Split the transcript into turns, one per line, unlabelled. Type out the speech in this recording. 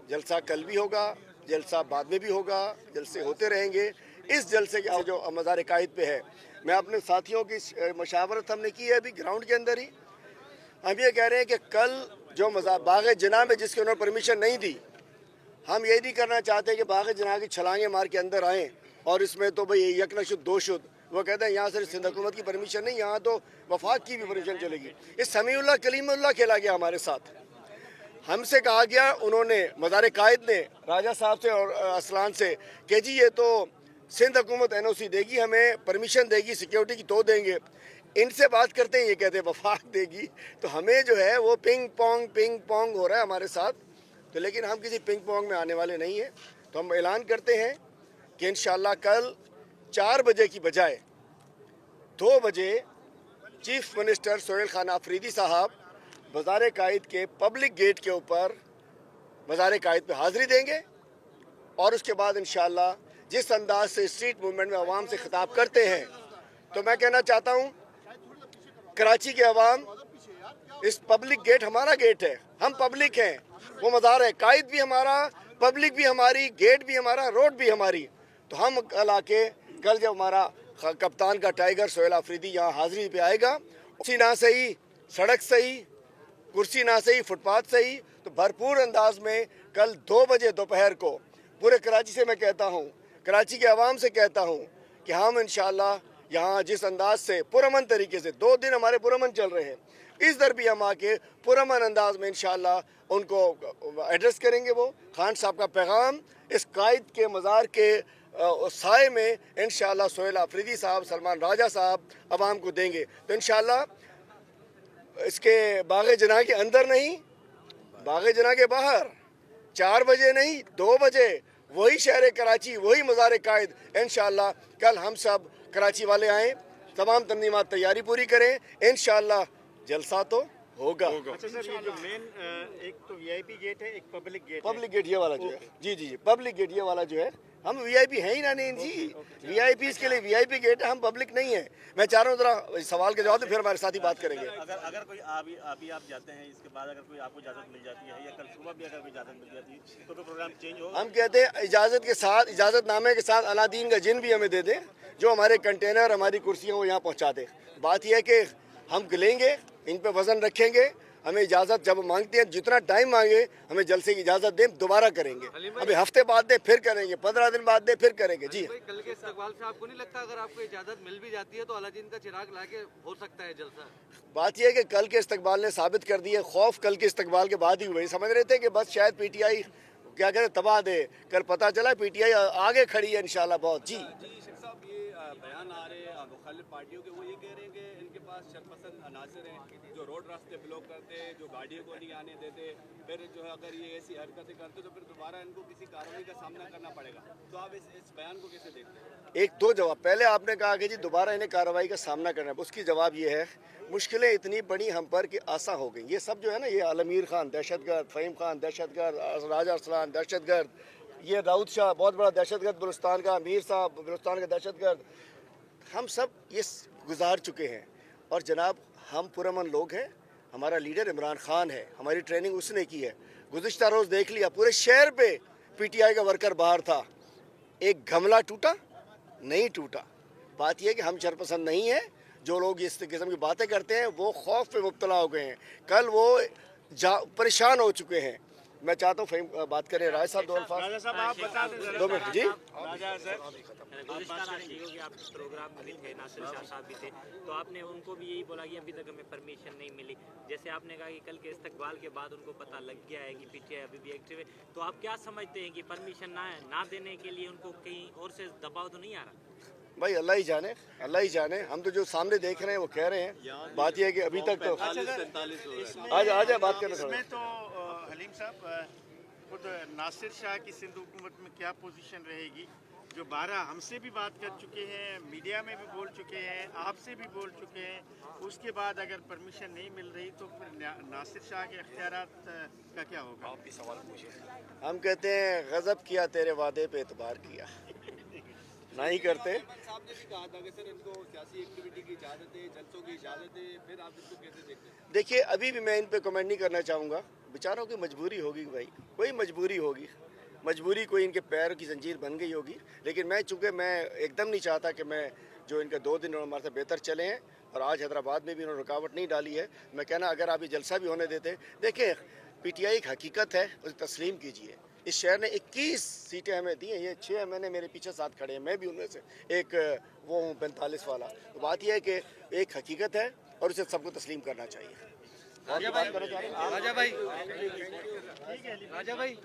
जलसा कल भी होगा, जलसा बाद में भी होगा, जलसे होते रहेंगे। इस जलसे के जो मज़ार कायद पे है, मैं अपने साथियों की मशावरत हमने की है अभी ग्राउंड के अंदर ही। हम ये कह रहे हैं कि कल जो बाग जना में जिसके उन्होंने परमिशन नहीं दी, हम ये नहीं करना चाहते कि बाग जना की छलांगे मार के अंदर आएँ और इसमें तो भाई यकनशुद दो शुद वो कहते हैं यहाँ सिर्फ सिंध हुकूमत की परमिशन नहीं, यहाँ तो वफाक की भी परमिशन चलेगी। इस समीउल्लाह कलीमुल्लाह खेला गया हमारे साथ। हमसे कहा गया, उन्होंने मज़ार कायद ने राजा साहब से और असलान से कि जी ये तो सिंध हुकूमत एनओसी देगी, हमें परमिशन देगी, सिक्योरिटी की तो देंगे। इनसे बात करते हैं, ये कहते हैं वफाक देगी। तो हमें जो है वो पिंग पोंग हो रहा है हमारे साथ। तो लेकिन हम किसी पिंग पोंग में आने वाले नहीं हैं। तो हम ऐलान करते हैं कि इंशाअल्लाह कल 4 बजे की बजाय 2 बजे चीफ मिनिस्टर सोहेल खान आफरीदी साहब मज़ार कायद के पब्लिक गेट के ऊपर मज़ार कायद पे हाज़िरी देंगे और उसके बाद इंशाअल्लाह जिस अंदाज से स्ट्रीट मूवमेंट में आवाम से खिताब करते हैं, तो मैं कहना चाहता हूँ कराची के अवाम, इस पब्लिक गेट हमारा गेट है, हम पब्लिक हैं, वो मज़ार है कायद भी हमारा, पब्लिक भी हमारी, गेट भी हमारा, रोड भी हमारी। तो हम कल आके कल जब हमारा कप्तान का टाइगर सोहेल आफरीदी यहाँ हाज़िरी पे आएगा, कुर्सी ना सही, सड़क सही, कुर्सी ना सही, फुटपाथ सही, तो भरपूर अंदाज में कल 2 बजे दोपहर को पूरे कराची से मैं कहता हूँ, कराची के अवाम से कहता हूँ कि हम इंशाअल्लाह यहाँ जिस अंदाज से पुरअमन तरीके से 2 दिन हमारे पुरअमन चल रहे हैं, इस दर भी हम आके पुरअमन अंदाज में इंशाअल्लाह उनको एड्रेस करेंगे। वो खान साहब का पैगाम इस कायद के मज़ार के साए में इंशाअल्लाह सोहेल आफरीदी साहब, सलमान राजा साहब अवाम को देंगे। तो इंशाअल्लाह इसके बाग जना के अंदर नहीं, बाग जना के बाहर 4 बजे नहीं 2 बजे वही शहर कराची, वही मज़ार कायद इंशाअल्लाह कल हम सब कराची वाले आएँ, तमाम तंजीमात तैयारी पूरी करें, इंशाअल्लाह जलसा तो होगा।
अच्छा सर, ये जो मेन एक तो वीआईपी गेट है, एक पब्लिक गेट
पब्लिक गेट ये वाला जो है, जी पब्लिक गेट ये वाला जो है, हम वीआईपी हैं ही ना, नहीं जी, वीआईपी के लिए वीआईपी गेट है, हम पब्लिक नहीं है। मैं चाह रहा हूँ जरा सवाल के जवाब दे, फिर हमारे साथी बात करेंगे।
अगर कोई अभी आप जाते हैं, इसके बाद अगर कोई आपको इजाज़त मिल जाती है या कल सुबह भी अगर कोई इजाज़त मिल जाती है तो प्रोग्राम चेंज होगा?
हम कहते हैं इजाज़त के साथ, इजाज़तनामे के साथ अलादीन का जिन भी हमें दे दें, जो हमारे कंटेनर, हमारी कुर्सियाँ वो यहाँ पहुँचा दे। बात यह है कि हम लेंगे, इन पर वज़न रखेंगे, हमें इजाज़त जब मांगते हैं, जितना टाइम मांगे हमें जलसे की इजाज़त दें, दोबारा करेंगे। अभी हफ्ते बाद दे फिर करेंगे, 15 दिन बाद दे फिर करेंगे। जी
कल के इस्तकबाल से आपको नहीं लगता अगर आपको इजाज़त मिल भी जाती है तो अलादीन का चिराग लाके हो सकता है जलसा?
बात यह है कि कल के इस्तकबाल ने साबित कर दिया, खौफ कल के इस्तकबाल के बाद ही हुए। समझ रहे थे कि बस शायद पीटीआई क्या कहते तबाह दे, कल पता चला पीटीआई आगे खड़ी है इंशाल्लाह बहुत। जी
बयान आ रहे हैं मुखालिफ पार्टियों के, वो ये कह रहे हैं कि इनके पास शरपसंद अनासर हैं जो रोड रास्ते ब्लॉक करते हैं, जो गाड़ियों को नहीं आने देते, फिर जो है अगर ये ऐसी हरकतें करते तो फिर दोबारा इनको किसी कार्रवाई का सामना करना पड़ेगा। तो आप इस बयान को कैसे देखते हैं?
एक दो जवाब, पहले आपने कहा कि जी दोबारा इन्हें कार्रवाई का सामना करना है, उसकी जवाब ये है मुश्किलें इतनी बड़ी हम पर कि आसा हो गई। ये सब जो है ना, ये आलमीर खान दहशतगर्द, फ़हीम खान दहशतगर्द, राजा अरसलान दहशतगर्द, ये दाऊद शाह बहुत बड़ा दहशतगर्द बलूचिस्तान का, अमीर साहब बलूचिस्तान का दहशतगर्द, हम सब ये गुजार चुके हैं। और जनाब हम पुरअमन लोग हैं, हमारा लीडर इमरान खान है, हमारी ट्रेनिंग उसने की है। गुज़िश्ता रोज़ देख लिया पूरे शहर पे पीटीआई का वर्कर बाहर था, एक गमला टूटा नहीं टूटा। बात यह है कि हम शरपसंद नहीं हैं, जो लोग इस किस्म की बातें करते हैं वो खौफ पे मुब्तला हो गए हैं, कल वो परेशान हो चुके हैं। मैं चाहता हूँ फ़हीम बात करें, राय साहब दो अल्फाज।
राजा साहब आप बता दें
2 मिनट। जी
राजा सर,
आप प्रोग्राम में भी थे, नासिर शाह साहब भी थे, तो आपने उनको भी यही बोला कि अभी तक हमें परमिशन नहीं मिली। जैसे आपने कहा कि कल के इस्तकबाल के बाद उनको पता लग गया है कि पीटीआई अभी भी एक्टिव है, तो आप क्या समझते हैं कि परमिशन ना देने के लिए उनको कहीं और से दबाव तो नहीं आ रहा?
भाई अल्लाह ही जाने, अल्लाह ही जाने। हम तो जो सामने देख रहे हैं वो कह रहे हैं। बात यह है कि अभी तक तो आज बात करना
इसमें तो हलीम साहब खुद नासिर शाह की सिंध हुकूमत में क्या पोजीशन रहेगी, जो 12 हमसे भी बात कर चुके हैं, मीडिया में भी बोल चुके हैं, आपसे भी बोल चुके हैं, उसके बाद अगर परमिशन नहीं मिल रही तो फिर नासिर शाह के इख्तियारात का क्या होगा? आप भी सवाल पूछिए।
हम कहते हैं गज़ब किया तेरे वादे पे एतबार किया। ना ही करते।
साहब ने भी कहा था कि सर इनको सियासी एक्टिविटी की इजाज़त है, जलसों की इजाज़त है, फिर आप इसको कैसे देखते हैं?
देखिए अभी भी मैं इन पे कमेंट नहीं करना चाहूँगा, बेचारों की मजबूरी होगी भाई, कोई मजबूरी होगी, मजबूरी कोई इनके पैर की जंजीर बन गई होगी। लेकिन मैं चूँकि मैं एकदम नहीं चाहता कि मैं जो इनका 2 दिन हमारे से बेहतर चले हैं और आज हैदराबाद में भी उन्होंने रुकावट नहीं डाली है, मैं कहना अगर आप ये जलसा भी होने देते। देखिए पीटीआई एक हकीकत है, उसे तस्लीम कीजिए। इस शहर ने 21 सीटें हमें दी हैं, ये 6 एमएनए मेरे पीछे साथ खड़े हैं, मैं भी उनमें से एक वो हूँ 45 वाला। तो बात यह है कि एक हकीकत है और उसे सबको तस्लीम करना चाहिए।
राजा भाई, राजा भाई, राजा भाई